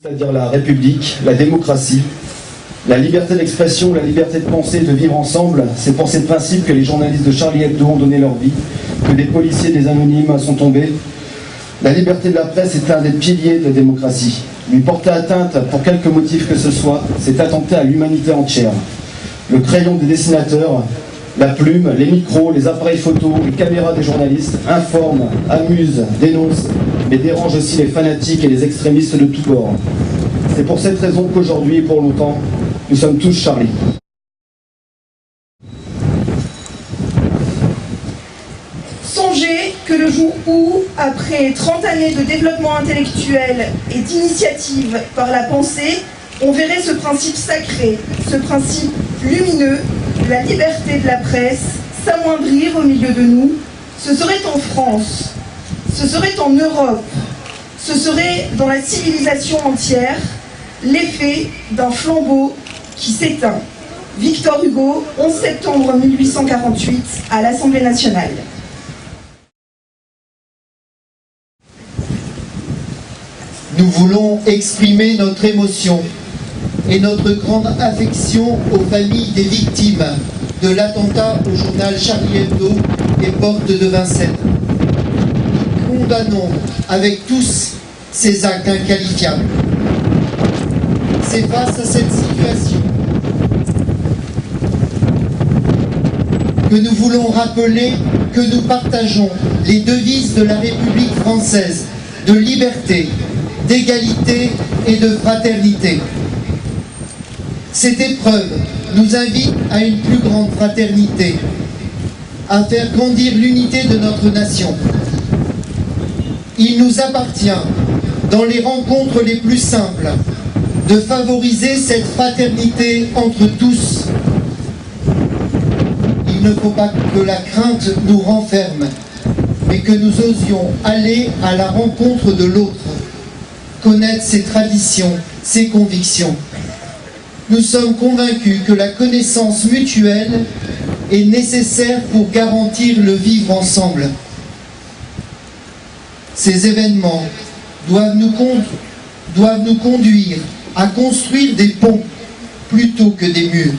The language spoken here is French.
C'est-à-dire la République, la démocratie, la liberté d'expression, la liberté de penser et de vivre ensemble. C'est pour ces principes que les journalistes de Charlie Hebdo ont donné leur vie, que des policiers, des anonymes sont tombés. La liberté de la presse est un des piliers de la démocratie. Lui porter atteinte pour quelque motif que ce soit, c'est attenter à l'humanité entière. Le crayon des dessinateurs, la plume, les micros, les appareils photos, les caméras des journalistes informent, amusent, dénoncent, mais dérangent aussi les fanatiques et les extrémistes de tous bords. C'est pour cette raison qu'aujourd'hui et pour longtemps, nous sommes tous Charlie. Songez que le jour où, après 30 années de développement intellectuel et d'initiative par la pensée, on verrait ce principe sacré, ce principe lumineux de la liberté de la presse s'amoindrir au milieu de nous, ce serait en France, ce serait en Europe, ce serait dans la civilisation entière l'effet d'un flambeau qui s'éteint. Victor Hugo, 11 septembre 1848, à l'Assemblée nationale. Nous voulons exprimer notre émotion et notre grande affection aux familles des victimes de l'attentat au journal Charlie Hebdo et Porte de Vincennes. Nous condamnons avec tous ces actes inqualifiables. C'est face à cette situation que nous voulons rappeler que nous partageons les devises de la République française de liberté, d'égalité et de fraternité. Cette épreuve nous invite à une plus grande fraternité, à faire grandir l'unité de notre nation. Il nous appartient, dans les rencontres les plus simples, de favoriser cette fraternité entre tous. Il ne faut pas que la crainte nous renferme, mais que nous osions aller à la rencontre de l'autre, connaître ses traditions, ses convictions. Nous sommes convaincus que la connaissance mutuelle est nécessaire pour garantir le vivre ensemble. Ces événements doivent nous conduire à construire des ponts plutôt que des murs.